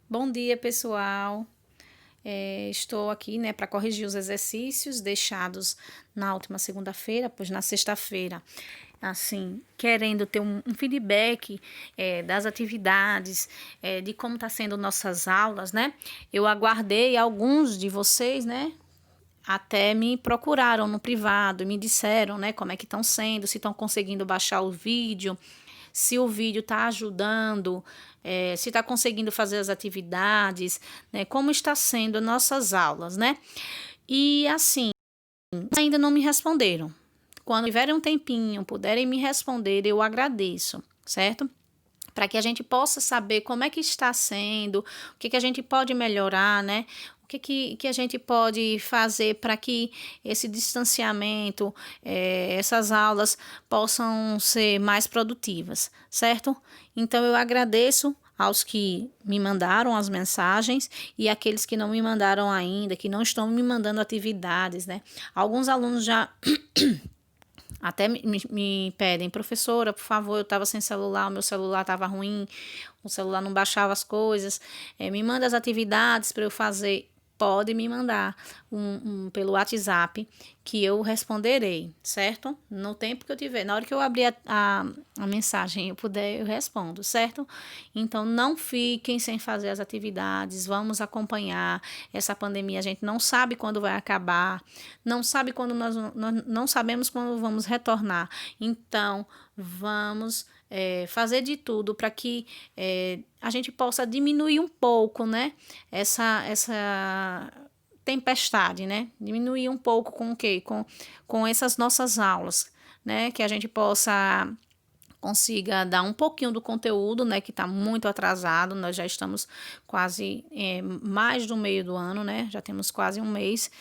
Bom dia, pessoal. Estou aqui, né, para corrigir os exercícios deixados na última segunda-feira, pois na sexta-feira, assim, querendo ter um feedback das atividades, de como está sendo nossas aulas, né? Eu aguardei alguns de vocês, né? Até me procuraram no privado e me disseram, né, como é que estão sendo, se estão conseguindo baixar o vídeo, se o vídeo está ajudando, se está conseguindo fazer as atividades, né, como está sendo nossas aulas, né? E assim, ainda não me responderam. Quando tiverem um tempinho, puderem me responder, eu agradeço, certo? Para que a gente possa saber como é que está sendo, o que a gente pode melhorar, né? O que a gente pode fazer para que esse distanciamento, essas aulas possam ser mais produtivas, certo? Então, eu agradeço aos que me mandaram as mensagens e aqueles que não me mandaram ainda, que não estão me mandando atividades, né? Alguns alunos já até me pedem, professora, por favor, eu estava sem celular, o meu celular estava ruim, o celular não baixava as coisas, me manda as atividades para eu fazer. Pode me mandar pelo WhatsApp que eu responderei, certo? No tempo que eu tiver. Na hora que eu abrir a mensagem, eu puder, eu respondo, certo? Então, não fiquem sem fazer as atividades, vamos acompanhar. Essa pandemia a gente não sabe quando vai acabar, não sabe quando nós não sabemos quando vamos retornar. Então, vamos fazer de tudo para que a gente possa diminuir um pouco, né? Essa tempestade, né? Diminuir um pouco com o quê? Com essas nossas aulas, né? Que a gente possa consiga dar um pouquinho do conteúdo, né, que está muito atrasado. Nós já estamos quase mais do meio do ano, né? Já temos quase um mês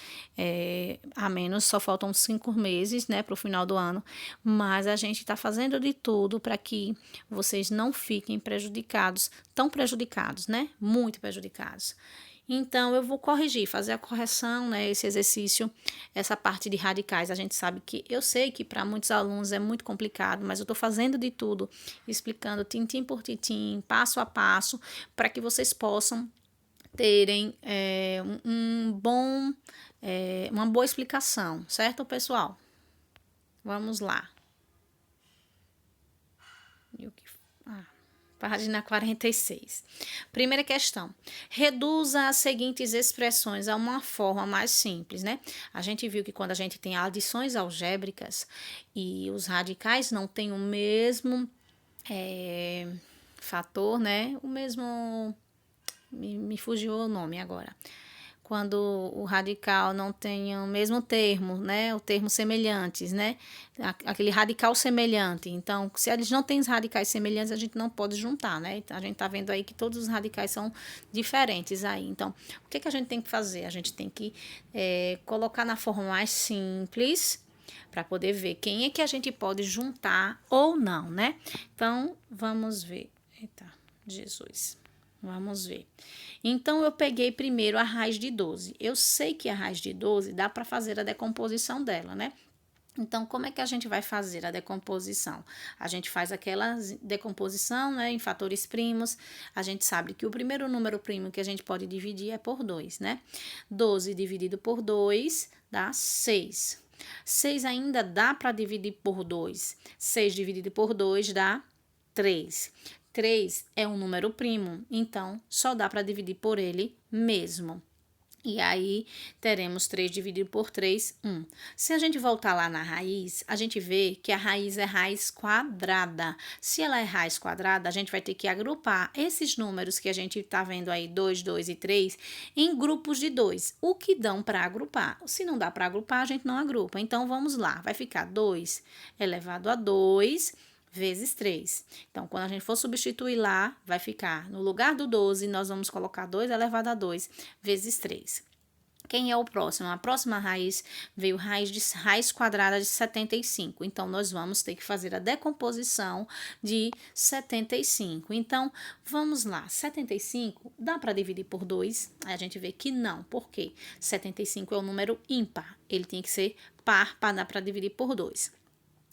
a menos, só faltam 5 meses, né, para o final do ano. Mas a gente está fazendo de tudo para que vocês não fiquem prejudicados, tão prejudicados, né? Muito prejudicados. Então, eu vou corrigir, fazer a correção, né? Esse exercício, essa parte de radicais. A gente sabe que, eu sei que para muitos alunos é muito complicado, mas eu estou fazendo de tudo, explicando tintim por tintim, passo a passo, para que vocês possam terem uma boa explicação, certo, pessoal? Vamos lá. E o que Página 46. Primeira questão. Reduza as seguintes expressões a uma forma mais simples, né? A gente viu que quando a gente tem adições algébricas e os radicais não têm o mesmo fator, né? O mesmo. Me fugiu o nome agora. Quando o radical não tem o mesmo termo, né? O termo semelhantes, né? Aquele radical semelhante. Então, se eles não têm radicais semelhantes, a gente não pode juntar, né? A gente tá vendo aí que todos os radicais são diferentes aí. Então, o que a gente tem que fazer? A gente tem que colocar na forma mais simples para poder ver quem é que a gente pode juntar ou não, né? Então, vamos ver. Eita, Jesus. Vamos ver. Então, eu peguei primeiro a raiz de 12. Eu sei que a raiz de 12 dá para fazer a decomposição dela, né? Então, como é que a gente vai fazer a decomposição? A gente faz aquela decomposição, né, em fatores primos. A gente sabe que o primeiro número primo que a gente pode dividir é por 2, né? 12 dividido por 2 dá 6. 6 ainda dá para dividir por 2. 6 dividido por 2 dá 3. 3 é um número primo, então só dá para dividir por ele mesmo. E aí, teremos 3 dividido por 3, 1. Se a gente voltar lá na raiz, a gente vê que a raiz é raiz quadrada. Se ela é raiz quadrada, a gente vai ter que agrupar esses números que a gente está vendo aí, 2, 2 e 3, em grupos de 2. O que dão para agrupar? Se não dá para agrupar, a gente não agrupa. Então, vamos lá. Vai ficar 2 elevado a 2 vezes 3. Então, quando a gente for substituir lá, vai ficar, no lugar do 12, nós vamos colocar 2 elevado a 2 vezes 3. Quem é o próximo? A próxima raiz veio raiz quadrada de 75. Então, nós vamos ter que fazer a decomposição de 75. Então, vamos lá. 75 dá para dividir por 2? Aí a gente vê que não. Por quê? 75 é um número ímpar. Ele tem que ser par para dar para dividir por 2.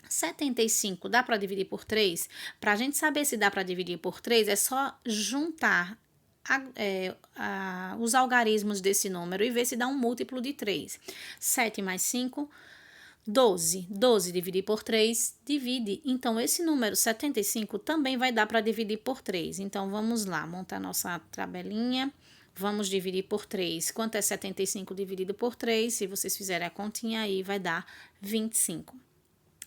75 dá para dividir por 3? Para a gente saber se dá para dividir por 3, é só juntar os algarismos desse número e ver se dá um múltiplo de 3. 7 mais 5, 12. 12 dividir por 3, divide. Então, esse número 75 também vai dar para dividir por 3. Então, vamos lá, montar nossa tabelinha. Vamos dividir por 3. Quanto é 75 dividido por 3? Se vocês fizerem a continha aí, vai dar 25.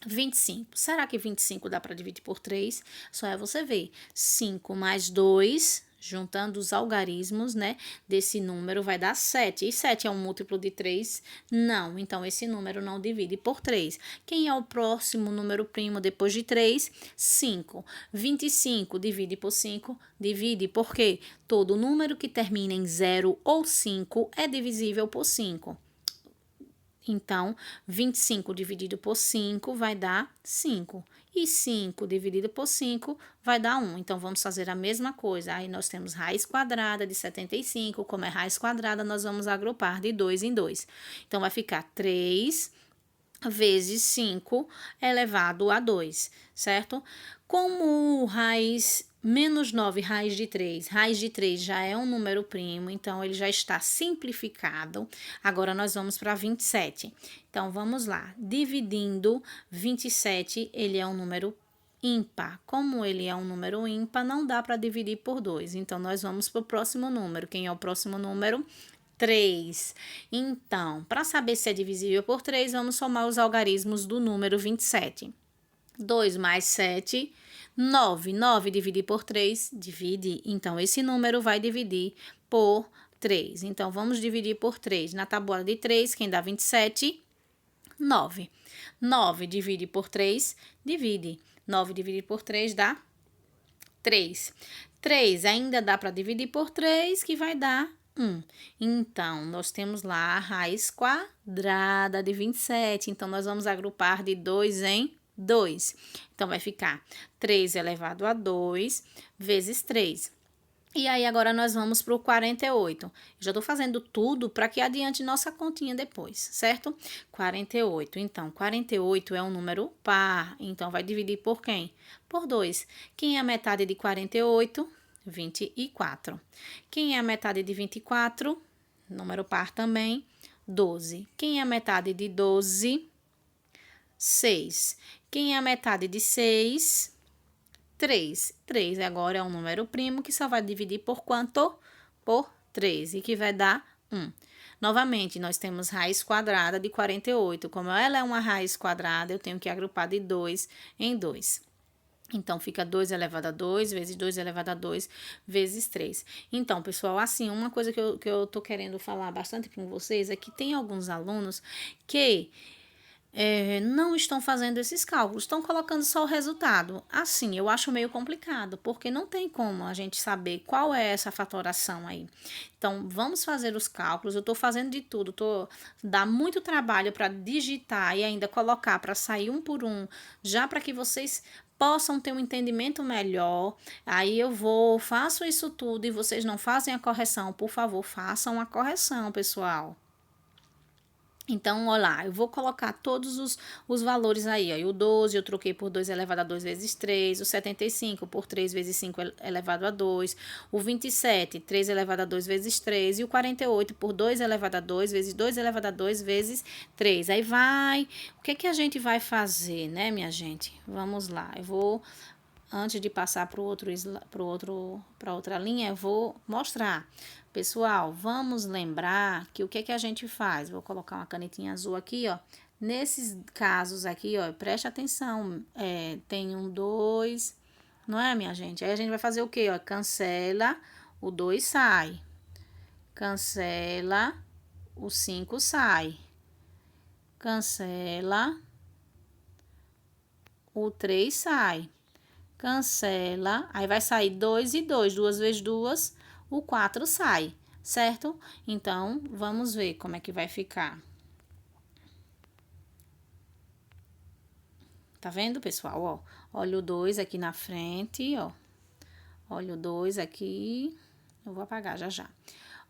25. Será que 25 dá para dividir por 3? Só é você ver. 5 mais 2, juntando os algarismos, né, desse número, vai dar 7. E 7 é um múltiplo de 3? Não. Então, esse número não divide por 3. Quem é o próximo número primo depois de 3? 5. 25 divide por 5? Divide, porque todo número que termina em 0 ou 5 é divisível por 5. Então, 25 dividido por 5 vai dar 5. E 5 dividido por 5 vai dar 1. Então, vamos fazer a mesma coisa. Aí, nós temos raiz quadrada de 75. Como é raiz quadrada, nós vamos agrupar de 2 em 2. Então, vai ficar 3 vezes 5 elevado a 2, certo? Como raiz menos 9, raiz de 3 já é um número primo, então ele já está simplificado. Agora, nós vamos para 27. Então, vamos lá. Dividindo 27, ele é um número ímpar. Como ele é um número ímpar, não dá para dividir por 2. Então, nós vamos para o próximo número. Quem é o próximo número? 3. Então, para saber se é divisível por 3, vamos somar os algarismos do número 27. 2 mais 7, 9. 9 dividir por 3, divide. Então, esse número vai dividir por 3. Então, vamos dividir por 3. Na tábua de 3, quem dá 27? 9. 9 divide por 3, divide. 9 dividir por 3 dá 3. 3 ainda dá para dividir por 3, que vai dar 1. Então, nós temos lá a raiz quadrada de 27. Então, nós vamos agrupar de 2 em 2. Então, vai ficar 3 elevado a 2 vezes 3. E aí, agora nós vamos para o 48. Já estou fazendo tudo para que adiante nossa continha depois, certo? 48. Então, 48 é um número par. Então, vai dividir por quem? Por 2. Quem é a metade de 48? 24. Quem é a metade de 24? Número par também. 12. Quem é a metade de 12? 6. Quem é a metade de 6? 3. 3 agora é um número primo que só vai dividir por quanto? Por 3, e que vai dar 1. Novamente, nós temos raiz quadrada de 48. Como ela é uma raiz quadrada, eu tenho que agrupar de 2 em 2. Então, fica 2 elevado a 2 vezes 2 elevado a 2 vezes 3. Então, pessoal, assim, uma coisa que eu tô querendo falar bastante com vocês é que tem alguns alunos que não estão fazendo esses cálculos, estão colocando só o resultado. Assim, eu acho meio complicado, porque não tem como a gente saber qual é essa fatoração aí. Então, vamos fazer os cálculos. Eu estou fazendo de tudo, dá muito trabalho para digitar e ainda colocar para sair um por um, já para que vocês possam ter um entendimento melhor. Aí eu faço isso tudo e vocês não fazem a correção. Por favor, façam a correção, pessoal. Então, olha lá, eu vou colocar todos os valores aí, ó. E o 12 eu troquei por 2 elevado a 2 vezes 3, o 75 por 3 vezes 5 elevado a 2, o 27, 3 elevado a 2 vezes 3, e o 48 por 2 elevado a 2 vezes 2 elevado a 2 vezes 3. Aí vai, o que que a gente vai fazer, né, minha gente? Vamos lá, eu vou, antes de passar para outra linha, eu vou mostrar. Pessoal, vamos lembrar que o que a gente faz? Vou colocar uma canetinha azul aqui, ó. Nesses casos aqui, ó, preste atenção. Tem um 2, não é, minha gente? Aí a gente vai fazer o quê, ó? Cancela, o 2 sai. Cancela, o 5 sai. Cancela, o 3 sai. Cancela, aí vai sair 2 e 2, 2 vezes 2, o 4 sai, certo? Então, vamos ver como é que vai ficar. Tá vendo, pessoal? Ó, olha o 2 aqui na frente, ó. Olha o 2 aqui. Eu vou apagar já já.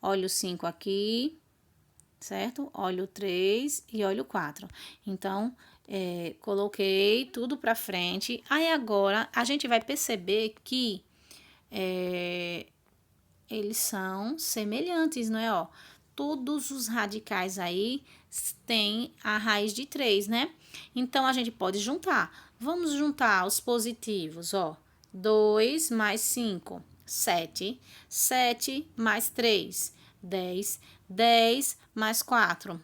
Olha o 5 aqui, certo? Olha o 3 e olha o 4. Então, coloquei tudo pra frente. Aí, agora, a gente vai perceber que eles são semelhantes, não é? Ó, todos os radicais aí têm a raiz de 3, né? Então, a gente pode juntar. Vamos juntar os positivos, ó. 2 mais 5, 7. 7 mais 3, 10. 10 mais 4,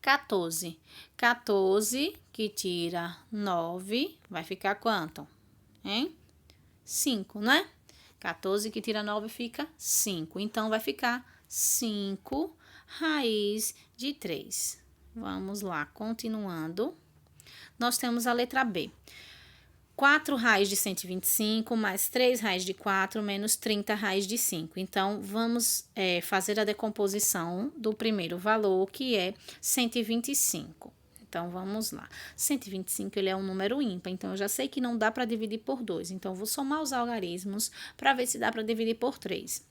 14. 14 que tira 9, vai ficar quanto? Hein? 5, né? 14 que tira 9 fica 5. Então, vai ficar 5 raiz de 3. Vamos lá, continuando. Nós temos a letra B. 4 raiz de 125 mais 3 raiz de 4 menos 30 raiz de 5. Então, vamos fazer a decomposição do primeiro valor, que é 125. Então, vamos lá. 125, ele é um número ímpar, então eu já sei que não dá para dividir por 2. Então, eu vou somar os algarismos para ver se dá para dividir por 3.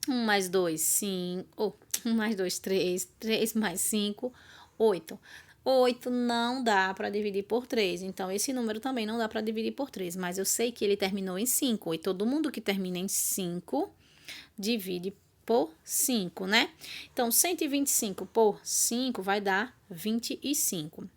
1 mais 2, 5. 1 mais 2, 3. 3 mais 5, 8. 8 não dá para dividir por 3, então esse número também não dá para dividir por 3, mas eu sei que ele terminou em 5, e todo mundo que termina em 5 divide por 5, né? Então, 125 por 5 vai dar 25.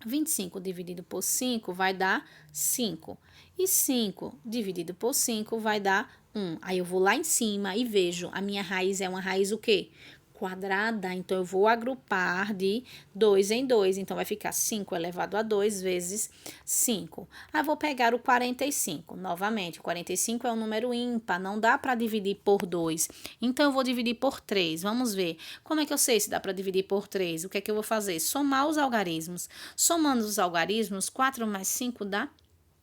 25 dividido por 5 vai dar 5. E 5 dividido por 5 vai dar 1. Aí eu vou lá em cima e vejo, a minha raiz é uma raiz o quê? Quadrada, então eu vou agrupar de 2 em 2, então vai ficar 5 elevado a 2 vezes 5. Aí vou pegar o 45, novamente, o 45 é um número ímpar, não dá para dividir por 2, então eu vou dividir por 3, vamos ver. Como é que eu sei se dá para dividir por 3? O que é que eu vou fazer? Somar os algarismos. Somando os algarismos, 4 mais 5 dá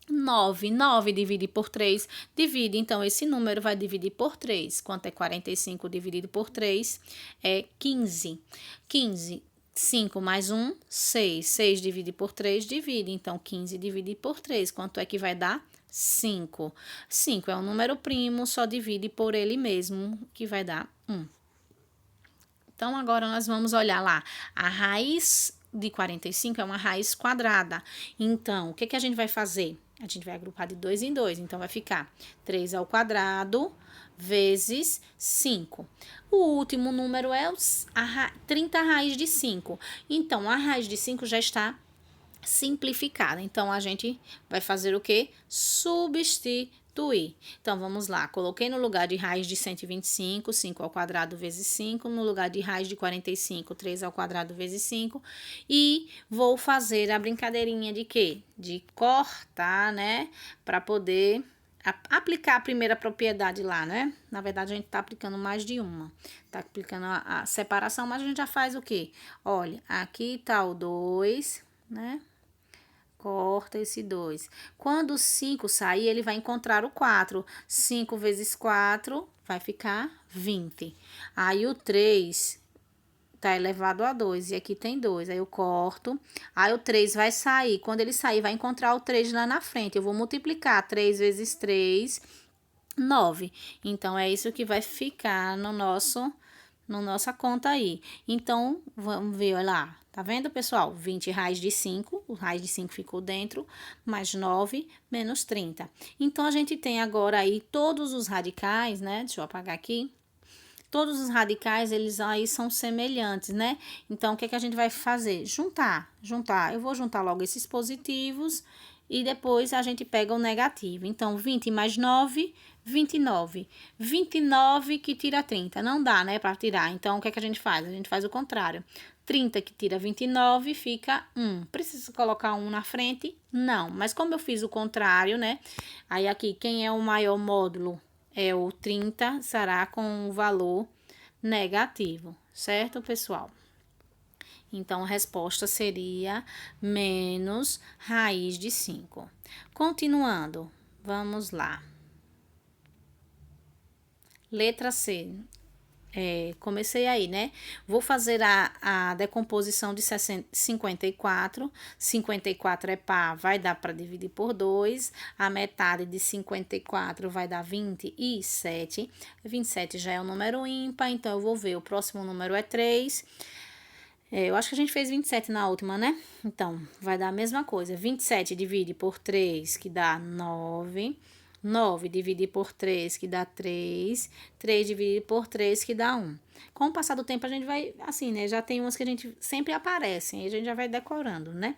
9. 9 divide por 3, divide, então, esse número vai dividir por 3. Quanto é 45 dividido por 3? É 15. 15, 5 mais 1, 6. 6 divide por 3, divide. Então, 15 divide por 3. Quanto é que vai dar? 5. 5 é um número primo, só divide por ele mesmo, que vai dar 1. Então, agora nós vamos olhar lá. A raiz de 45 é uma raiz quadrada. Então, o que que a gente vai fazer? A gente vai agrupar de 2 em 2. Então, vai ficar 3 ao quadrado vezes 5. O último número é 30 raiz de 5. Então, a raiz de 5 já está simplificada. Então, a gente vai fazer o quê? Substituir. Então, vamos lá. Coloquei no lugar de raiz de 125, 5 ao quadrado vezes 5. No lugar de raiz de 45, 3 ao quadrado vezes 5. E vou fazer a brincadeirinha de quê? De cortar, né? Para poder aplicar a primeira propriedade lá, né? Na verdade, a gente tá aplicando mais de uma. Tá aplicando a separação, mas a gente já faz o quê? Olha, aqui tá o 2, né? Corta esse 2. Quando o 5 sair, ele vai encontrar o 4. 5 vezes 4 vai ficar 20. Aí o 3 tá elevado a 2. E aqui tem 2. Aí eu corto. Aí o 3 vai sair. Quando ele sair, vai encontrar o 3 lá na frente. Eu vou multiplicar 3 vezes 3, 9. Então, é isso que vai ficar no nossa conta aí. Então, vamos ver, olha lá. Tá vendo, pessoal? 20 raiz de 5, o raiz de 5 ficou dentro, mais 9 menos 30. Então, a gente tem agora aí todos os radicais, né? Deixa eu apagar aqui. Todos os radicais, eles aí são semelhantes, né? Então, o que é que a gente vai fazer? Juntar. Eu vou juntar logo esses positivos e depois a gente pega o negativo. Então, 20 mais 9, 29. 29 que tira 30. Não dá, né, para tirar. Então, o que é que a gente faz? A gente faz o contrário. 30 que tira 29 fica 1. Precisa colocar 1 na frente? Não. Mas como eu fiz o contrário, né? Aí aqui, quem é o maior módulo? É o 30, será com o valor negativo, certo, pessoal? Então, a resposta seria menos raiz de 5. Continuando, vamos lá. Letra C. Comecei aí, né? Vou fazer a decomposição de 54. 54 é par, vai dar para dividir por 2. A metade de 54 vai dar 27. 27 já é um número ímpar, então eu vou ver. O próximo número é 3. Eu acho que a gente fez 27 na última, né? Então, vai dar a mesma coisa. 27 divide por 3, que dá 9. 9 dividir por 3, que dá 3. 3 dividido por 3, que dá 1. Com o passar do tempo, a gente vai, assim, né? Já tem umas que a gente sempre aparecem, aí a gente já vai decorando, né?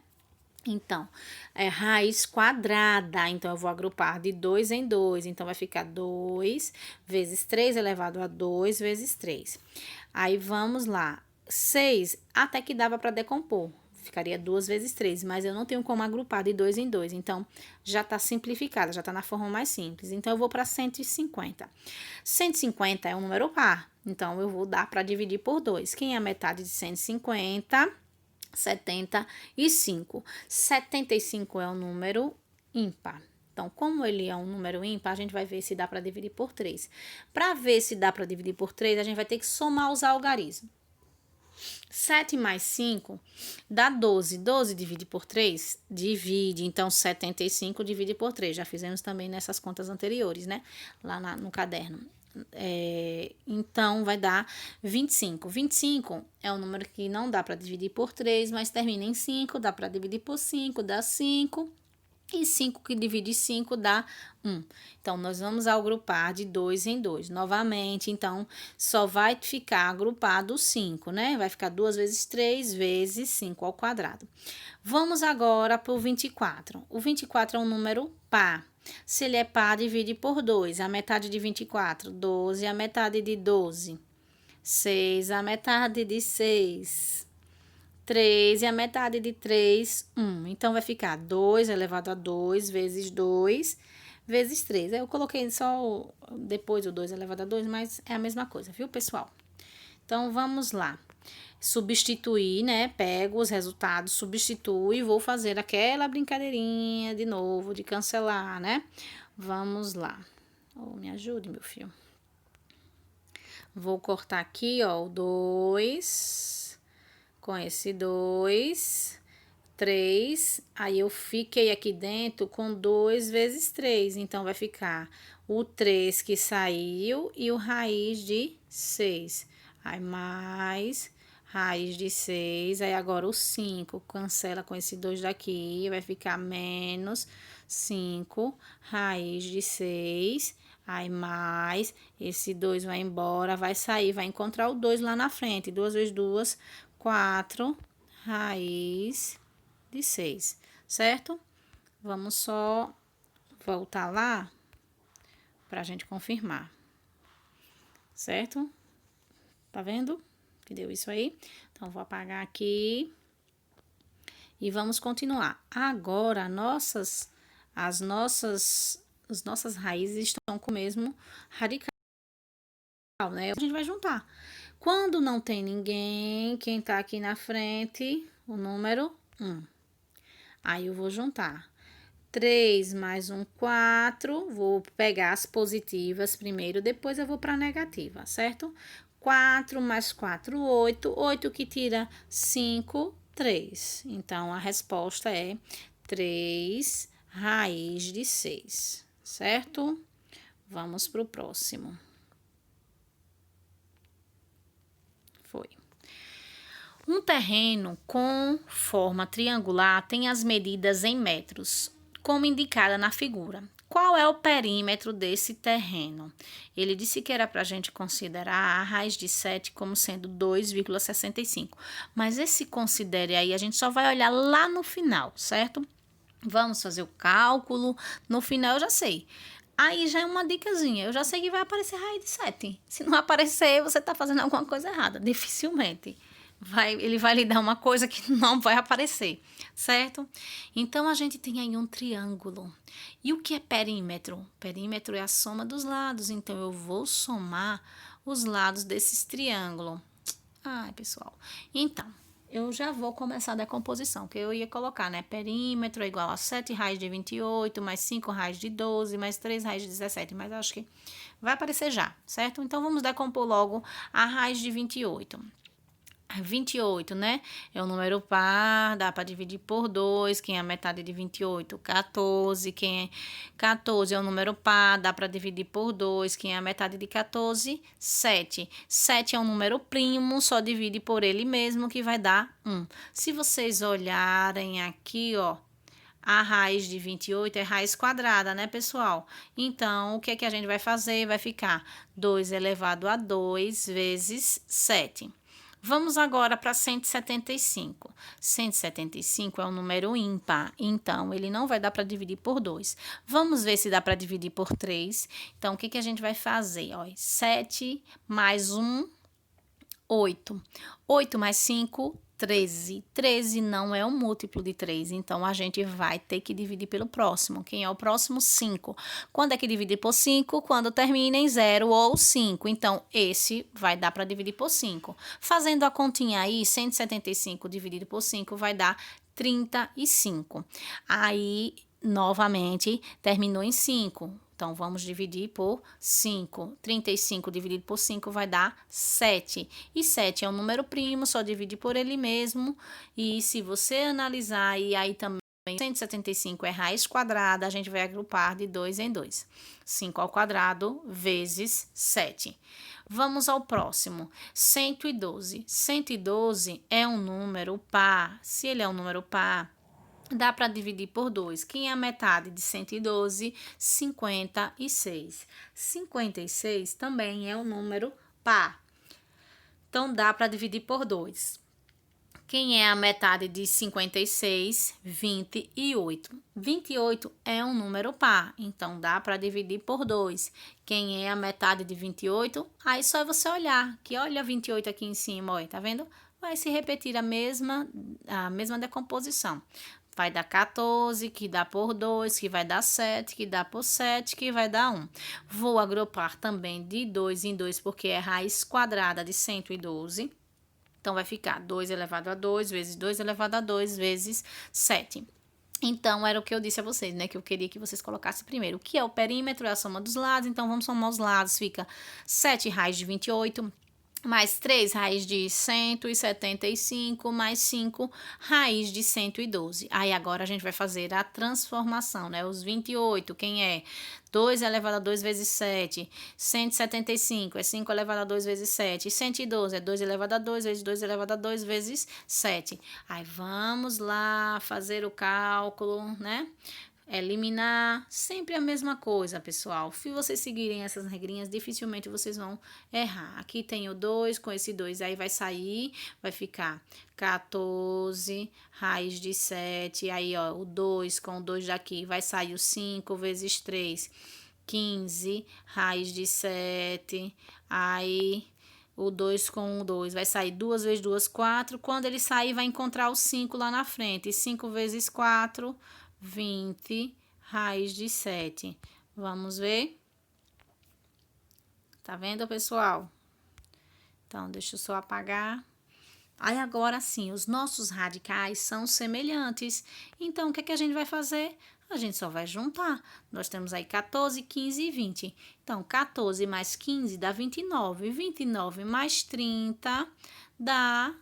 Então, é raiz quadrada. Então, eu vou agrupar de 2 em 2. Então, vai ficar 2 vezes 3 elevado a 2 vezes 3. Aí, vamos lá. 6, até que dava para decompor. Ficaria 2 vezes 3, mas eu não tenho como agrupar de 2 em 2. Então, já está simplificada, já está na forma mais simples. Então, eu vou para 150. 150 é um número par. Então, eu vou dar para dividir por 2. Quem é a metade de 150? 75. 75 é um número ímpar. Então, como ele é um número ímpar, a gente vai ver se dá para dividir por 3. Para ver se dá para dividir por 3, a gente vai ter que somar os algarismos. 7 mais 5 dá 12. 12 divide por 3? Divide. Então, 75 divide por 3. Já fizemos também nessas contas anteriores, né? Lá no caderno. Então, vai dar 25. 25 é um número que não dá para dividir por 3, mas termina em 5, dá para dividir por 5, dá 5. E 5 que divide 5 dá 1. Então, nós vamos agrupar de 2 em 2. Novamente, então, só vai ficar agrupado 5, né? Vai ficar 2 vezes 3 vezes 5 ao quadrado. Vamos agora para o 24. O 24 é um número par. Se ele é par, divide por 2. A metade de 24, 12. A metade de 12, 6. A metade de 6, 3. E a metade de 3, 1. Então, vai ficar 2 elevado a 2 vezes 2 vezes 3. Eu coloquei só depois o 2 elevado a 2, mas é a mesma coisa, viu, pessoal? Então, vamos lá. Substituir, né? Pego os resultados, substituo e vou fazer aquela brincadeirinha de novo, de cancelar, né? Vamos lá. Oh, me ajude, meu filho. Vou cortar aqui, ó, o 2, com esse 2, 3. Aí, eu fiquei aqui dentro com 2 vezes 3. Então, vai ficar o 3 que saiu e o raiz de 6. Aí, mais raiz de 6, aí agora o 5, cancela com esse 2 daqui, vai ficar menos 5, raiz de 6, aí mais, esse 2 vai embora, vai sair, vai encontrar o 2 lá na frente, 2 vezes 2, 4, raiz de 6, certo? Vamos só voltar lá pra gente confirmar, certo? Tá vendo? Que deu isso aí. Então, vou apagar aqui. E vamos continuar. Agora, as nossas raízes estão com o mesmo radical, né? A gente vai juntar. Quando não tem ninguém, quem tá aqui na frente, o número 1. Aí, eu vou juntar. 3 mais 1, 4. Vou pegar as positivas primeiro, depois eu vou para a negativa, certo? 4 mais 4, 8. 8 que tira 5, 3. Então, a resposta é 3 raiz de 6, certo? Vamos para o próximo. Foi. Um terreno com forma triangular tem as medidas em metros, como indicada na figura. Qual é o perímetro desse terreno? Ele disse que era para a gente considerar a raiz de 7 como sendo 2,65. Mas esse considere aí, a gente só vai olhar lá no final, certo? Vamos fazer o cálculo. No final eu já sei. Aí já é uma dicasinha. Eu já sei que vai aparecer raiz de 7. Se não aparecer, você está fazendo alguma coisa errada. Dificilmente. Ele vai lhe dar uma coisa que não vai aparecer, certo? Então, a gente tem aí um triângulo. E o que é perímetro? Perímetro é a soma dos lados. Então, eu vou somar os lados desses triângulos. Ai, pessoal. Então, eu já vou começar a decomposição, que eu ia colocar, né? Perímetro é igual a 7 raiz de 28, mais 5 raiz de 12, mais 3 raiz de 17. Mas acho que vai aparecer já, certo? Então, vamos decompor logo a raiz de 28. 28, né? É um número par, dá para dividir por 2, quem é a metade de 28? 14, quem é 14 é um número par, dá para dividir por 2, quem é a metade de 14? 7. 7 é um número primo, só divide por ele mesmo, que vai dar 1. Se vocês olharem aqui, ó, A raiz de 28 é raiz quadrada, né, pessoal? Então, o que é que a gente vai fazer? Vai ficar 2 elevado a 2 vezes 7. Vamos agora para 175. 175 é um número ímpar, então ele não vai dar para dividir por 2. Vamos ver se dá para dividir por 3. Então, o que que a gente vai fazer? Ó, 7 mais 1, 8. 8 mais 5, 13. 13 não é um múltiplo de 3, então a gente vai ter que dividir pelo próximo. Quem é o próximo? 5. Quando é que dividir por 5? Quando termina em 0 ou 5. Então, esse vai dar para dividir por 5. Fazendo a continha aí, 175 dividido por 5 vai dar 35. Aí, novamente, terminou em 5. Então, vamos dividir por 5. 35 dividido por 5 vai dar 7. E 7 é um número primo, só divide por ele mesmo. E se você analisar, e aí também 175 é raiz quadrada, a gente vai agrupar de 2 em 2. 5 ao quadrado vezes 7. Vamos ao próximo. 112. 112 é um número par. Se ele é um número par, dá para dividir por 2. Quem é a metade de 112? 56. 56 também é um número par. Então, dá para dividir por 2. Quem é a metade de 56? 28. 28 é um número par, então dá para dividir por 2. Quem é a metade de 28? Aí só é você olhar, que olha 28 aqui em cima, olha, tá vendo? Vai se repetir a mesma decomposição. Vai dar 14, que dá por 2, que vai dar 7, que dá por 7, que vai dar 1. Vou agrupar também de 2 em 2, porque é raiz quadrada de 112. Então, vai ficar 2 elevado a 2 vezes 2 elevado a 2 vezes 7. Então, era o que eu disse a vocês, né? Que eu queria que vocês colocassem primeiro. O que é o perímetro? É a soma dos lados. Então, vamos somar os lados. Fica 7 raiz de 28... mais 3 raiz de 175, mais 5 raiz de 112. Aí, agora, a gente vai fazer a transformação, né? Os 28, quem é? 2 elevado a 2 vezes 7. 175 é 5 elevado a 2 vezes 7. E 112 é 2 elevado a 2 vezes 2 elevado a 2 vezes 7. Aí, vamos lá fazer o cálculo, né? Eliminar, sempre a mesma coisa, pessoal. Se vocês seguirem essas regrinhas, dificilmente vocês vão errar. Aqui tem o 2, com esse 2 aí vai sair, vai ficar 14 raiz de 7. Aí, ó, o 2 com o 2 daqui vai sair o 5 vezes 3, 15 raiz de 7. Aí, o 2 com o 2 vai sair 2 vezes 2, 4. Quando ele sair, vai encontrar o 5 lá na frente. 5 vezes 4, 20 raiz de 7. Vamos ver? Tá vendo, pessoal? Então, deixa eu só apagar. Aí, agora sim, os nossos radicais são semelhantes. Então, o que é que a gente vai fazer? A gente só vai juntar. Nós temos aí 14, 15 e 20. Então, 14 mais 15 dá 29. 29 mais 30 dá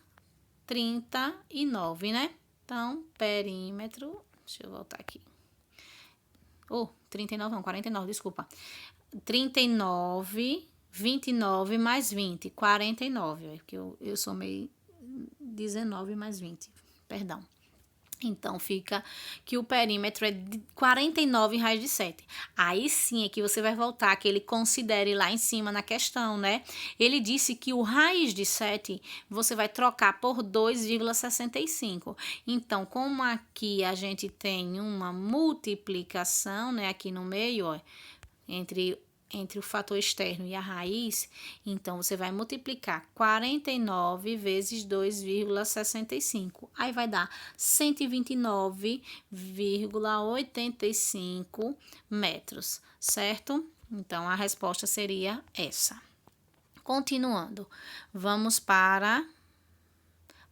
39, né? Então, perímetro... Deixa eu voltar aqui. 39 não, 49, desculpa. 39, 29 mais 20, 49. É porque eu somei 19 mais 20, perdão. Então, fica que o perímetro é de 49 raiz de 7. Aí sim é que você vai voltar, que ele considere lá em cima na questão, né? Ele disse que o raiz de 7 você vai trocar por 2,65. Então, como aqui a gente tem uma multiplicação, né? Aqui no meio, ó, entre o fator externo e a raiz, então você vai multiplicar 49 vezes 2,65. Aí vai dar 129,85 metros, certo? Então, a resposta seria essa. Continuando, vamos para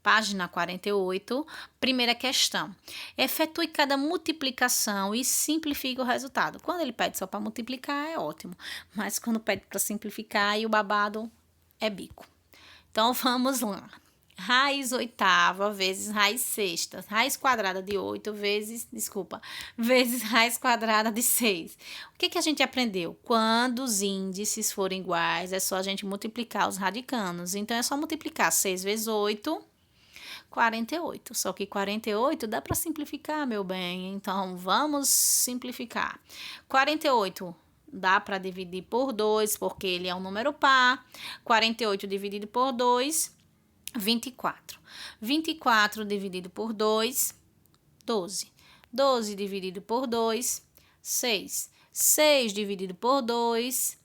página 48, primeira questão. Efetue cada multiplicação e simplifique o resultado. Quando ele pede só para multiplicar, é ótimo. Mas quando pede para simplificar, aí o babado é bico. Então, vamos lá. Raiz oitava vezes raiz sexta. Raiz quadrada de 8 vezes raiz quadrada de 6. O que a gente aprendeu? Quando os índices forem iguais, é só a gente multiplicar os radicanos. Então, é só multiplicar 6 vezes 8... 48. Só que 48 dá para simplificar, meu bem. Então, vamos simplificar. 48 dá para dividir por 2, porque ele é um número par. 48 dividido por 2, 24. 24 dividido por 2, 12. 12 dividido por 2, 6. 6 dividido por 2,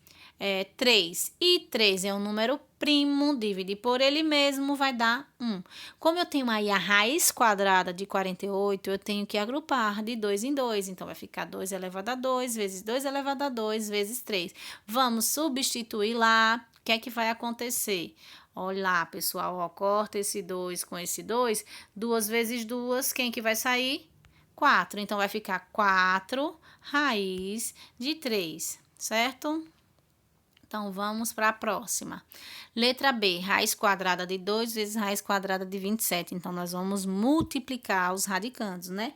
3. E 3 é um número primo, dividir por ele mesmo vai dar 1. Como eu tenho aí a raiz quadrada de 48, eu tenho que agrupar de 2 em 2. Então, vai ficar 2 elevado a 2, vezes 2 elevado a 2, vezes 3. Vamos substituir lá. O que é que vai acontecer? Olha lá, pessoal, ó, corta esse 2 com esse 2. 2 vezes 2, quem que vai sair? 4. Então, vai ficar 4 raiz de 3, certo? Então, vamos para a próxima. Letra B, raiz quadrada de 2 vezes raiz quadrada de 27. Então, nós vamos multiplicar os radicandos, né?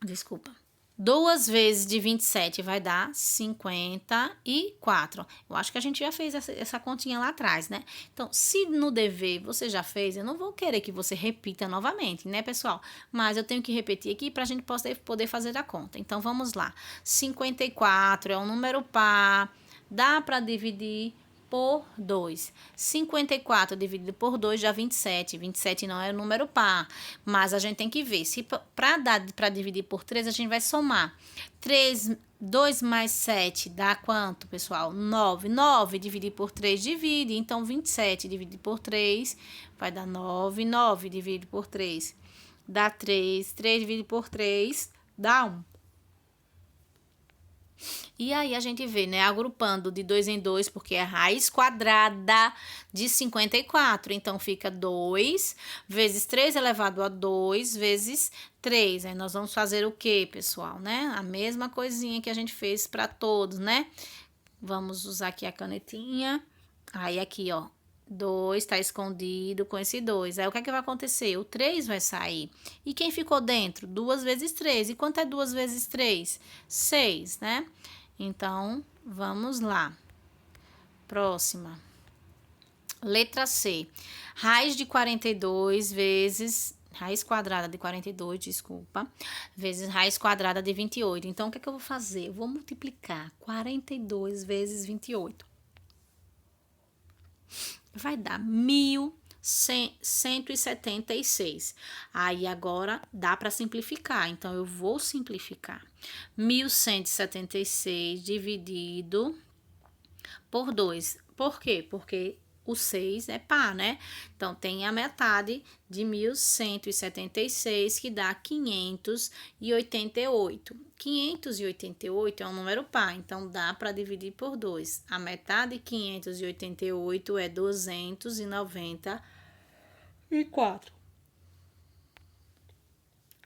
Desculpa. 2 vezes de 27 vai dar 54. Eu acho que a gente já fez essa continha lá atrás, né? Então, se no dever você já fez, eu não vou querer que você repita novamente, né, pessoal? Mas eu tenho que repetir aqui para a gente poder fazer a conta. Então, vamos lá. 54 é um número par, dá para dividir por 2. 54 dividido por 2 dá 27. 27 não é um número par, mas a gente tem que ver. Se para dividir por 3, a gente vai somar. 2 mais 7 dá quanto, pessoal? 9. 9 dividir por 3 divide. Então, 27 dividido por 3 vai dar 9. 9 dividido por 3 dá 3. 3 dividido por 3 dá 1. E aí, a gente vê, né, agrupando de 2 em 2, porque é a raiz quadrada de 54. Então, fica 2 vezes 3 elevado a 2 vezes 3. Aí, nós vamos fazer o quê, pessoal, né? A mesma coisinha que a gente fez para todos, né? Vamos usar aqui a canetinha. Aí, aqui, ó. 2 está escondido com esse 2. Aí, o que é que vai acontecer? O 3 vai sair. E quem ficou dentro? 2 vezes 3. E quanto é 2 vezes 3? 6, né? Então, vamos lá. Próxima. Letra C. Raiz de 42 vezes... Raiz quadrada de 42, desculpa. Vezes raiz quadrada de 28. Então, o que é que eu vou fazer? Eu vou multiplicar 42 vezes 28. Vai dar 1.176. Aí, agora, dá para simplificar. Então, eu vou simplificar. 1.176 dividido por 2. Por quê? Porque o 6 é par, né? Então, tem a metade de 1.176, que dá 588. 588 é um número par, então dá para dividir por 2. A metade de 588 é 294.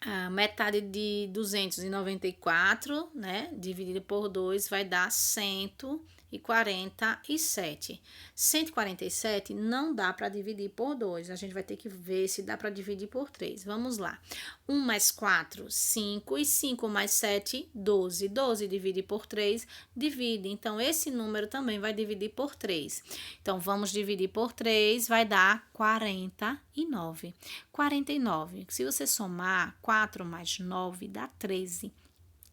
A metade de 294, né, dividido por 2 vai dar 147. 147 não dá para dividir por 2. A gente vai ter que ver se dá para dividir por 3. Vamos lá. 1 mais 4, 5. E 5 mais 7, 12. 12 divide por 3, divide. Então, esse número também vai dividir por 3. Então, vamos dividir por 3, vai dar 49. 49. Se você somar 4 mais 9 dá 13.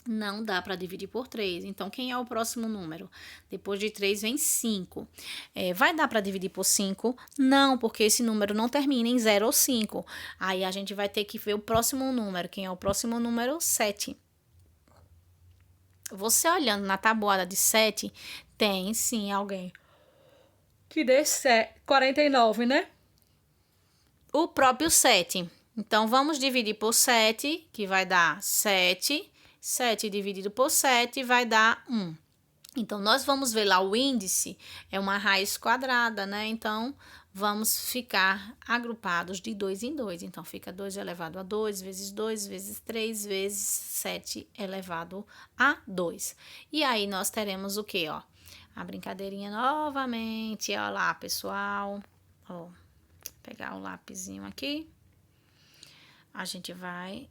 Não dá para dividir por 3. Então, quem é o próximo número? Depois de 3 vem 5. Vai dar para dividir por 5? Não, porque esse número não termina em 0 ou 5. Aí, a gente vai ter que ver o próximo número. Quem é o próximo número? 7. Você olhando na tabuada de 7, tem sim alguém que dê 49, né? O próprio 7. Então, vamos dividir por 7, que vai dar 7. 7 dividido por 7 vai dar 1. Então, nós vamos ver lá o índice, é uma raiz quadrada, né? Então, vamos ficar agrupados de 2 em 2. Então, fica 2 elevado a 2, vezes 2, vezes 3, vezes 7 elevado a 2. E aí, nós teremos o quê, ó? A brincadeirinha novamente, ó lá, pessoal. Ó, pegar o lapisinho aqui. A gente vai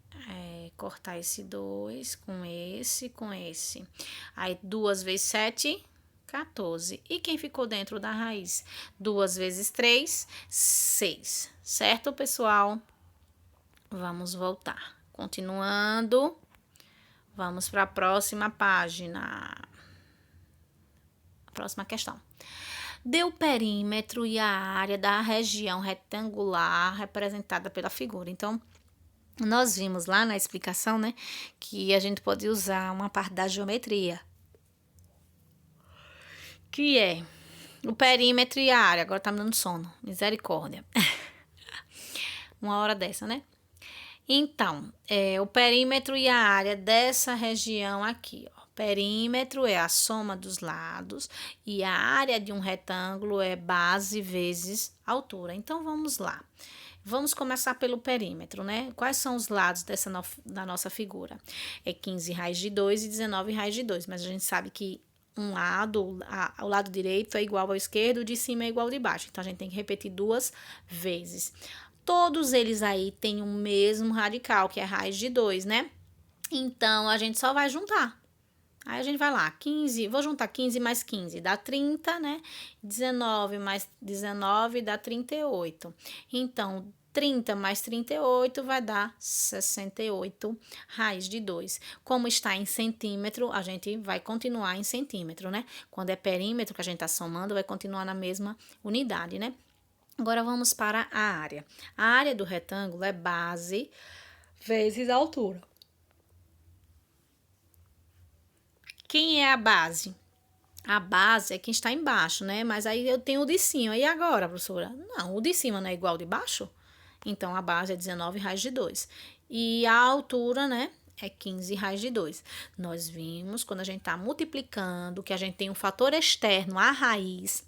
cortar esse 2 com esse, com esse. Aí, 2 vezes 7, 14. E quem ficou dentro da raiz? 2 vezes 3, 6. Certo, pessoal? Vamos voltar. Continuando, vamos para a próxima página. A próxima questão. Dê o perímetro e a área da região retangular representada pela figura. Então, nós vimos lá na explicação, né, que a gente pode usar uma parte da geometria, que é o perímetro e a área. Agora tá me dando sono, misericórdia. Uma hora dessa, né? Então, o perímetro e a área dessa região aqui, ó. Perímetro é a soma dos lados e a área de um retângulo é base vezes altura. Então, vamos lá. Vamos começar pelo perímetro, né? Quais são os lados da nossa figura? É 15 raiz de 2 e 19 raiz de 2, mas a gente sabe que um lado, o lado direito é igual ao esquerdo, o de cima é igual ao de baixo. Então, a gente tem que repetir 2 vezes. Todos eles aí têm o mesmo radical, que é raiz de 2, né? Então, a gente só vai juntar. Aí a gente vai lá, 15, vou juntar 15 mais 15, dá 30, né? 19 mais 19 dá 38. Então, 30 mais 38 vai dar 68 raiz de 2. Como está em centímetro, a gente vai continuar em centímetro, né? Quando é perímetro que a gente está somando, vai continuar na mesma unidade, né? Agora vamos para a área. A área do retângulo é base vezes altura. Quem é a base? A base é quem está embaixo, né? Mas aí eu tenho o de cima. E agora, professora? Não, o de cima não é igual ao de baixo? Então, a base é 19 raiz de 2. E a altura, né? É 15 raiz de 2. Nós vimos, quando a gente está multiplicando, que a gente tem um fator externo, a raiz.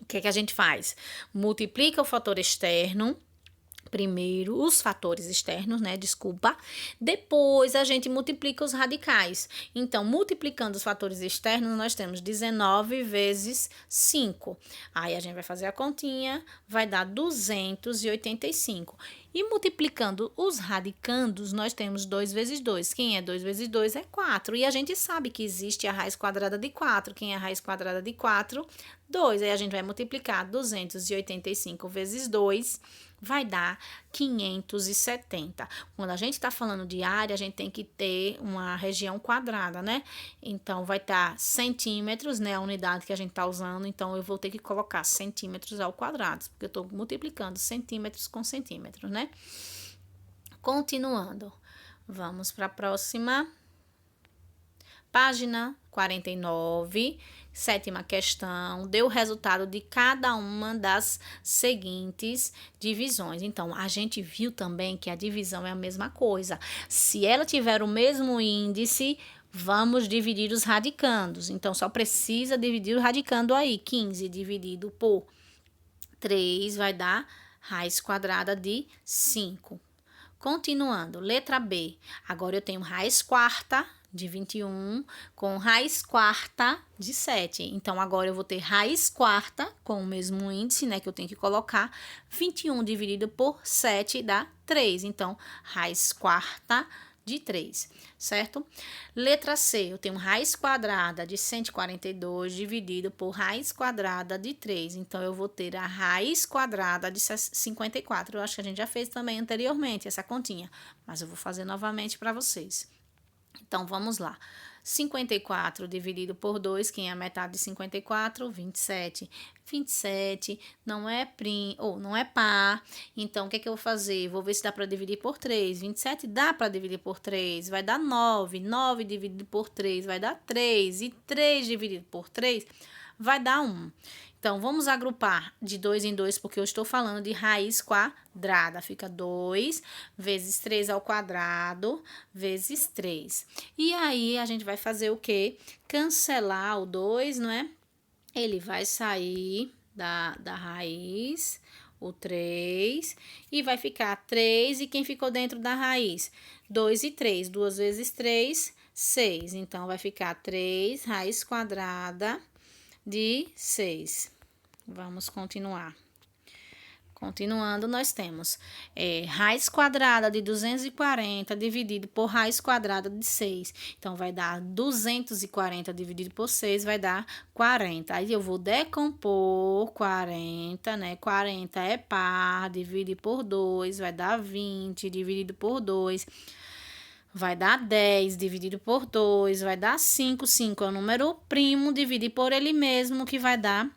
O que é que a gente faz? Multiplica o fator externo. Primeiro, os fatores externos, né? Desculpa. Depois, a gente multiplica os radicais. Então, multiplicando os fatores externos, nós temos 19 vezes 5. Aí, a gente vai fazer a continha, vai dar 285. E multiplicando os radicandos, nós temos 2 vezes 2. Quem é 2 vezes 2 é 4. E a gente sabe que existe a raiz quadrada de 4. Quem é a raiz quadrada de 4? 2. Aí, a gente vai multiplicar 285 vezes 2. Vai dar 570. Quando a gente está falando de área, a gente tem que ter uma região quadrada, né? Então, vai estar centímetros, né? A unidade que a gente está usando. Então, eu vou ter que colocar centímetros ao quadrado, porque eu estou multiplicando centímetros com centímetros, né? Continuando. Vamos para a próxima página 49, sétima questão, dê o resultado de cada uma das seguintes divisões. Então, a gente viu também que a divisão é a mesma coisa. Se ela tiver o mesmo índice, vamos dividir os radicandos. Então, só precisa dividir o radicando aí. 15 dividido por 3 vai dar raiz quadrada de 5. Continuando, letra B. Agora eu tenho raiz quarta de 21 com raiz quarta de 7. Então, agora eu vou ter raiz quarta com o mesmo índice, né, que eu tenho que colocar. 21 dividido por 7 dá 3. Então, raiz quarta de 3, certo? Letra C, eu tenho raiz quadrada de 142 dividido por raiz quadrada de 3. Então, eu vou ter a raiz quadrada de 54. Eu acho que a gente já fez também anteriormente essa continha, mas eu vou fazer novamente para vocês. Então, vamos lá. 54 dividido por 2, quem é a metade de 54? 27. 27 não é não é par. Então, o que é que eu vou fazer? Vou ver se dá para dividir por 3. 27 dá para dividir por 3, vai dar 9. 9 dividido por 3 vai dar 3. E 3 dividido por 3 vai dar 1. Então, vamos agrupar de 2 em 2, porque eu estou falando de raiz quadrada. Fica 2 vezes 3 ao quadrado, vezes 3. E aí, a gente vai fazer o quê? Cancelar o 2, não é? Ele vai sair da raiz, o 3, e vai ficar 3. E quem ficou dentro da raiz? 2 e 3. 2 vezes 3, 6. Então, vai ficar 3 raiz quadrada de 6. Vamos continuar. Continuando, nós temos raiz quadrada de 240 dividido por raiz quadrada de 6. Então, vai dar 240 dividido por 6, vai dar 40. Aí, eu vou decompor 40, né? 40 é par, divide por 2, vai dar 20, dividido por 2. Vai dar 10 dividido por 2, vai dar 5. 5 é o número primo, dividir por ele mesmo, que vai dar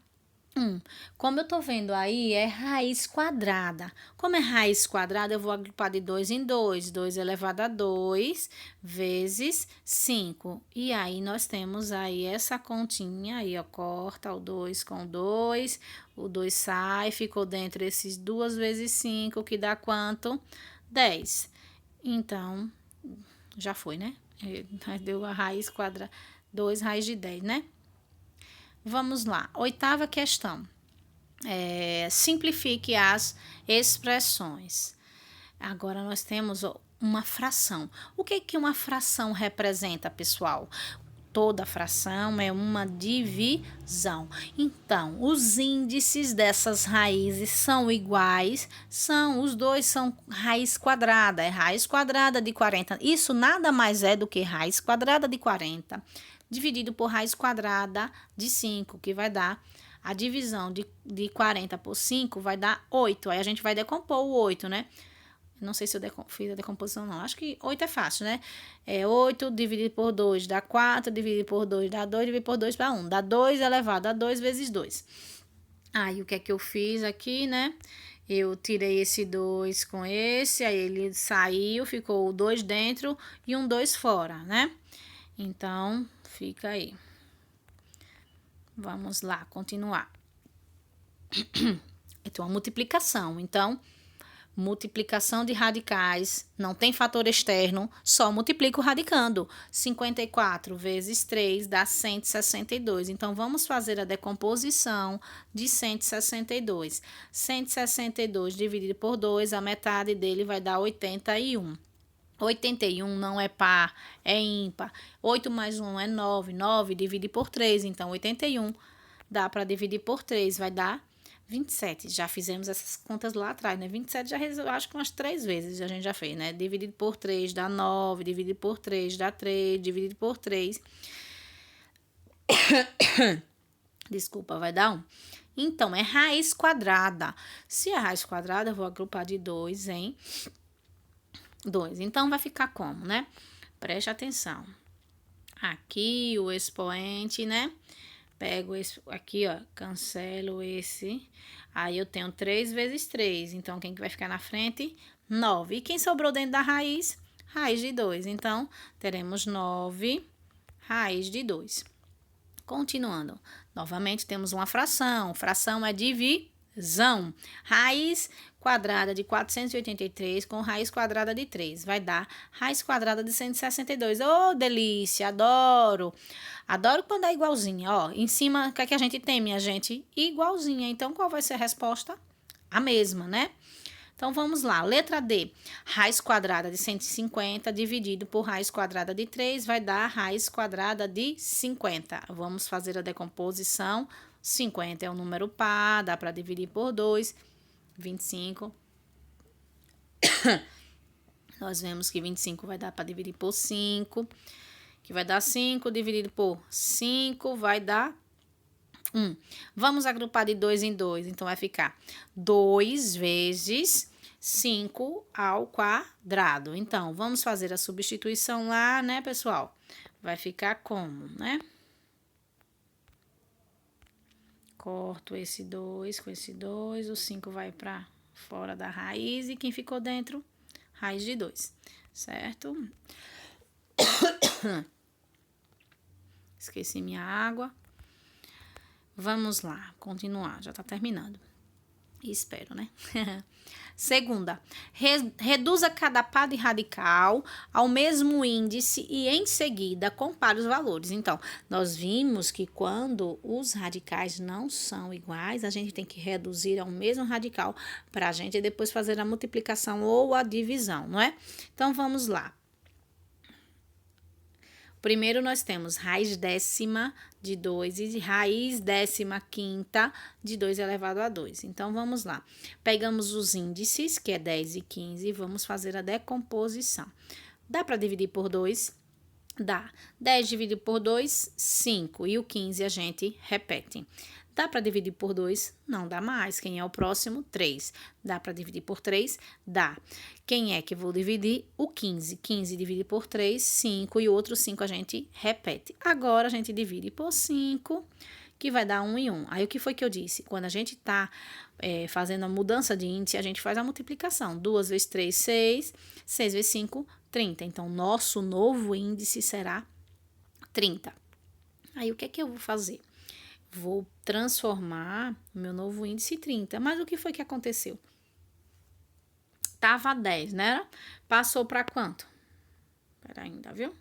1. Como eu tô vendo aí, é raiz quadrada. Como é raiz quadrada, eu vou agrupar de 2 em 2. 2 elevado a 2 vezes 5. E aí, nós temos aí essa continha. Aí, ó, corta o 2 com 2. O 2 sai, ficou dentro esses 2 vezes 5, que dá quanto? 10. Então, já foi, né? Deu a raiz quadrada, 2 raiz de 10, né? Vamos lá, 8ª questão. Simplifique as expressões. Agora, nós temos uma fração. O que uma fração representa, pessoal? Toda fração é uma divisão. Então, os índices dessas raízes são iguais, os dois são raiz quadrada, é raiz quadrada de 40. Isso nada mais é do que raiz quadrada de 40 dividido por raiz quadrada de 5, que vai dar a divisão de 40 por 5, vai dar 8. Aí, a gente vai decompor o 8, né? Não sei se eu fiz a decomposição, não. Acho que 8 é fácil, né? 8 dividido por 2 dá 4, dividido por 2 dá 2, dividido por 2 dá 1. Dá 2 elevado a 2 vezes 2. Aí, o que é que eu fiz aqui, né? Eu tirei esse 2 com esse, aí ele saiu, ficou o 2 dentro e um 2 fora, né? Então, fica aí. Vamos lá, continuar. Então, a multiplicação. Então, multiplicação de radicais, não tem fator externo, só multiplico radicando. 54 vezes 3 dá 162. Então, vamos fazer a decomposição de 162. 162 dividido por 2, a metade dele vai dar 81. 81 não é par, é ímpar. 8 mais 1 é 9. 9 divide por 3, então 81 dá para dividir por 3, vai dar 27. Já fizemos essas contas lá atrás, né? 27 já acho que umas 3 vezes a gente já fez, né? Dividido por 3 dá 9, dividido por 3 dá 3, dividido por 3. Desculpa, vai dar 1. Então, é raiz quadrada. Se é raiz quadrada, eu vou agrupar de 2 em 2. Então, vai ficar como, né? Preste atenção. Aqui, o expoente, né? Pego esse aqui, ó, cancelo esse. Aí, eu tenho 3 vezes 3. Então, quem que vai ficar na frente? 9. E quem sobrou dentro da raiz? Raiz de 2. Então, teremos 9 raiz de 2. Continuando. Novamente, temos uma fração. Fração é divisão. Raiz quadrada de 483 com raiz quadrada de 3. Vai dar raiz quadrada de 162. Ô, delícia, adoro. Adoro quando é igualzinha. Ó, em cima, o que é que a gente tem, minha gente? Igualzinha. Então, qual vai ser a resposta? A mesma, né? Então, vamos lá. Letra D. Raiz quadrada de 150 dividido por raiz quadrada de 3 vai dar raiz quadrada de 50. Vamos fazer a decomposição. 50 é um número par, dá para dividir por 2. 25. Nós vemos que 25 vai dar para dividir por 5, que vai dar 5, dividido por 5, vai dar 1. Vamos agrupar de 2 em 2, então vai ficar 2 vezes 5 ao quadrado. Então, vamos fazer a substituição lá, né, pessoal? Vai ficar como, né? Corto esse 2 com esse 2, o 5 vai para fora da raiz e quem ficou dentro? Raiz de 2, certo? Esqueci minha água. Vamos lá, continuar, já tá terminando. Espero, né? Segunda, reduza cada par de radical ao mesmo índice e em seguida compare os valores. Então, nós vimos que quando os radicais não são iguais, a gente tem que reduzir ao mesmo radical para a gente depois fazer a multiplicação ou a divisão, não é? Então, vamos lá. Primeiro, nós temos raiz décima de 2 e raiz décima quinta de 2 elevado a 2. Então, vamos lá. Pegamos os índices, que é 10 e 15, e vamos fazer a decomposição. Dá para dividir por 2? Dá. 10 dividido por 2, 5. E o 15 a gente repete. Dá para dividir por 2? Não dá mais. Quem é o próximo? 3. Dá para dividir por 3? Dá. Quem é que vou dividir? O 15. 15 divide por 3, 5. E o outro 5 a gente repete. Agora, a gente divide por 5, que vai dar 1 e 1. Aí, o que foi que eu disse? Quando a gente está fazendo a mudança de índice, a gente faz a multiplicação. 2 vezes 3, 6. 6 vezes 5, 30. Então, nosso novo índice será 30. Aí, o que é que eu vou fazer? Vou transformar o meu novo índice em 30. Mas o que foi que aconteceu? Tava 10, né? Passou para quanto? Espera ainda, viu?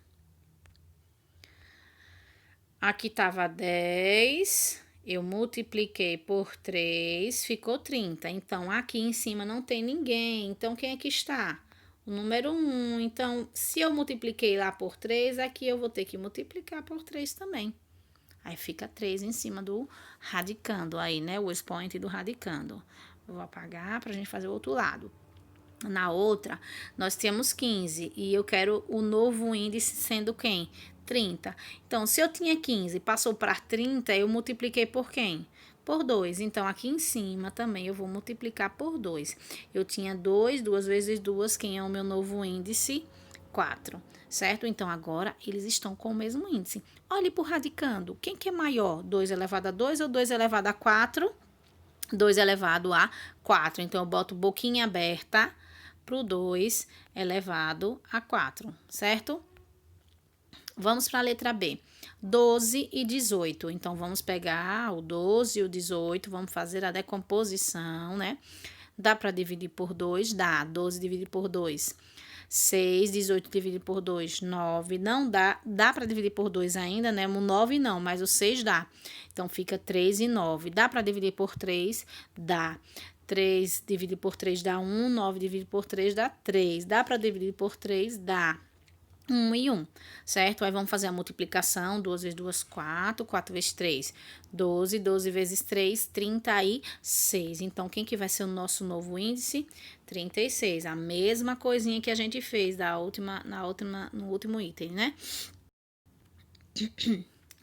Aqui tava 10, eu multipliquei por 3, ficou 30. Então, aqui em cima não tem ninguém. Então, quem é que está? O número 1. Então, se eu multipliquei lá por 3, aqui eu vou ter que multiplicar por 3 também. Aí, fica 3 em cima do radicando aí, né? O expoente do radicando. Vou apagar para a gente fazer o outro lado. Na outra, nós temos 15 e eu quero o novo índice sendo quem? 30. Então, se eu tinha 15 passou para 30, eu multipliquei por quem? Por 2. Então, aqui em cima também eu vou multiplicar por 2. Eu tinha 2, 2 vezes 2, quem é o meu novo índice? 4, certo? Então, agora eles estão com o mesmo índice. Olhe por radicando. Quem que é maior? 2 elevado a 2 ou 2 elevado a 4? 2 elevado a 4. Então, eu boto boquinha aberta pro 2 elevado a 4, certo? Vamos para a letra B. 12 e 18. Então, vamos pegar o 12 e o 18, vamos fazer a decomposição, né? Dá para dividir por 2? Dá. 12 dividido por 2, 6. 18 dividido por 2, 9. Não dá. Dá para dividir por 2 ainda, né? O 9 não, mas o 6 dá. Então, fica 3 e 9. Dá para dividir por 3? Dá. 3 dividido por 3 dá 1, 9 dividido por 3 dá 3. Dá para dividir por 3? Dá. 1 e 1, certo? Aí vamos fazer a multiplicação, 2 vezes 2, 4, 4 vezes 3, 12, 12 vezes 3, 36. Então, quem que vai ser o nosso novo índice? 36, a mesma coisinha que a gente fez no último item, né?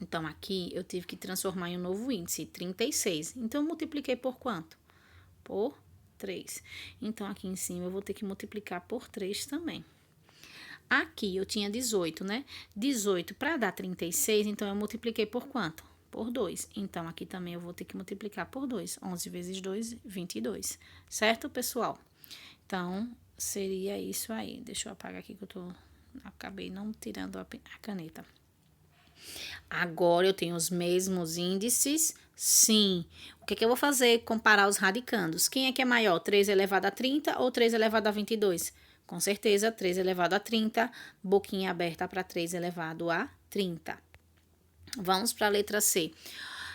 Então, aqui eu tive que transformar em um novo índice, 36. Então, eu multipliquei por quanto? Por 3. Então, aqui em cima eu vou ter que multiplicar por 3 também. Aqui eu tinha 18, né? 18 para dar 36, então eu multipliquei por quanto? Por 2. Então, aqui também eu vou ter que multiplicar por 2. 11 vezes 2, 22. Certo, pessoal? Então, seria isso aí. Deixa eu apagar aqui que acabei não tirando a caneta. Agora, eu tenho os mesmos índices? Sim. O que é que eu vou fazer? Comparar os radicandos. Quem é que é maior? 3 elevado a 30 ou 3 elevado a 22? Com certeza, 3 elevado a 30, boquinha aberta para 3 elevado a 30. Vamos para a letra C.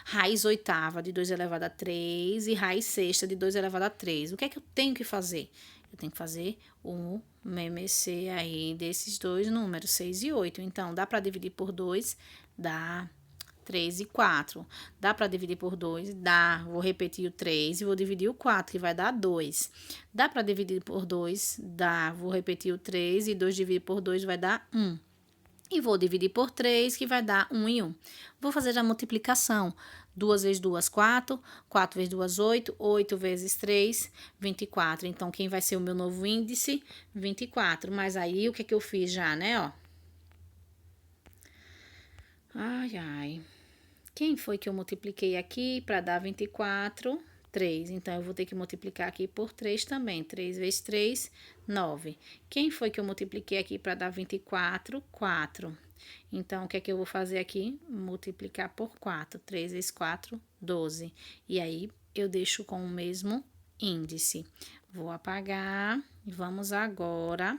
Raiz oitava de 2 elevado a 3 e raiz sexta de 2 elevado a 3. O que é que eu tenho que fazer? Eu tenho que fazer o MMC aí desses dois números, 6 e 8. Então, dá para dividir por 2? Dá. 3 e 4. Dá para dividir por 2? Dá. Vou repetir o 3 e vou dividir o 4, que vai dar 2. Dá para dividir por 2? Dá. Vou repetir o 3 e 2 dividido por 2 vai dar 1. E vou dividir por 3, que vai dar 1 e 1. Vou fazer a multiplicação. 2 vezes 2, 4. 4 vezes 2, 8. 8 vezes 3, 24. Então, quem vai ser o meu novo índice? 24. Mas aí, o que é que eu fiz já, né, ó? Ai, ai. Quem foi que eu multipliquei aqui para dar 24? 3. Então, eu vou ter que multiplicar aqui por 3 também. 3 vezes 3, 9. Quem foi que eu multipliquei aqui para dar 24? 4. Então, o que é que eu vou fazer aqui? Multiplicar por 4. 3 vezes 4, 12. E aí, eu deixo com o mesmo índice. Vou apagar e vamos agora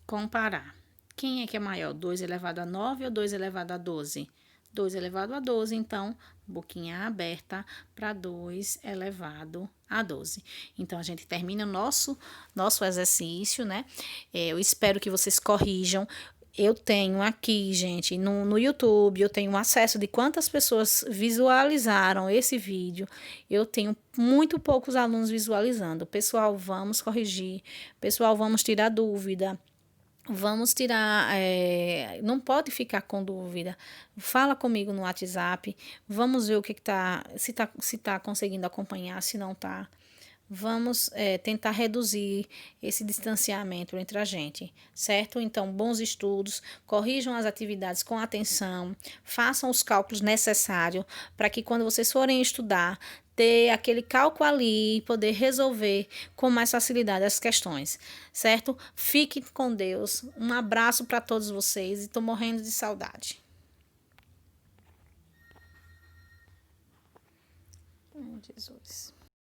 comparar. Quem é que é maior? 2 elevado a 9 ou 2 elevado a 12? 2 elevado a 12, então, boquinha aberta para 2 elevado a 12. Então, a gente termina o nosso exercício, né? Eu espero que vocês corrijam. Eu tenho aqui, gente, no YouTube, eu tenho acesso de quantas pessoas visualizaram esse vídeo. Eu tenho muito poucos alunos visualizando. Pessoal, vamos corrigir. Pessoal, vamos tirar dúvida. Vamos tirar, não pode ficar com dúvida. Fala comigo no WhatsApp. Vamos ver o que tá, se tá conseguindo acompanhar, se não tá. Vamos tentar reduzir esse distanciamento entre a gente, certo? Então, bons estudos, corrijam as atividades com atenção, façam os cálculos necessários para que quando vocês forem estudar, ter aquele cálculo ali e poder resolver com mais facilidade as questões, certo? Fiquem com Deus. Um abraço para todos vocês e estou morrendo de saudade. Jesus.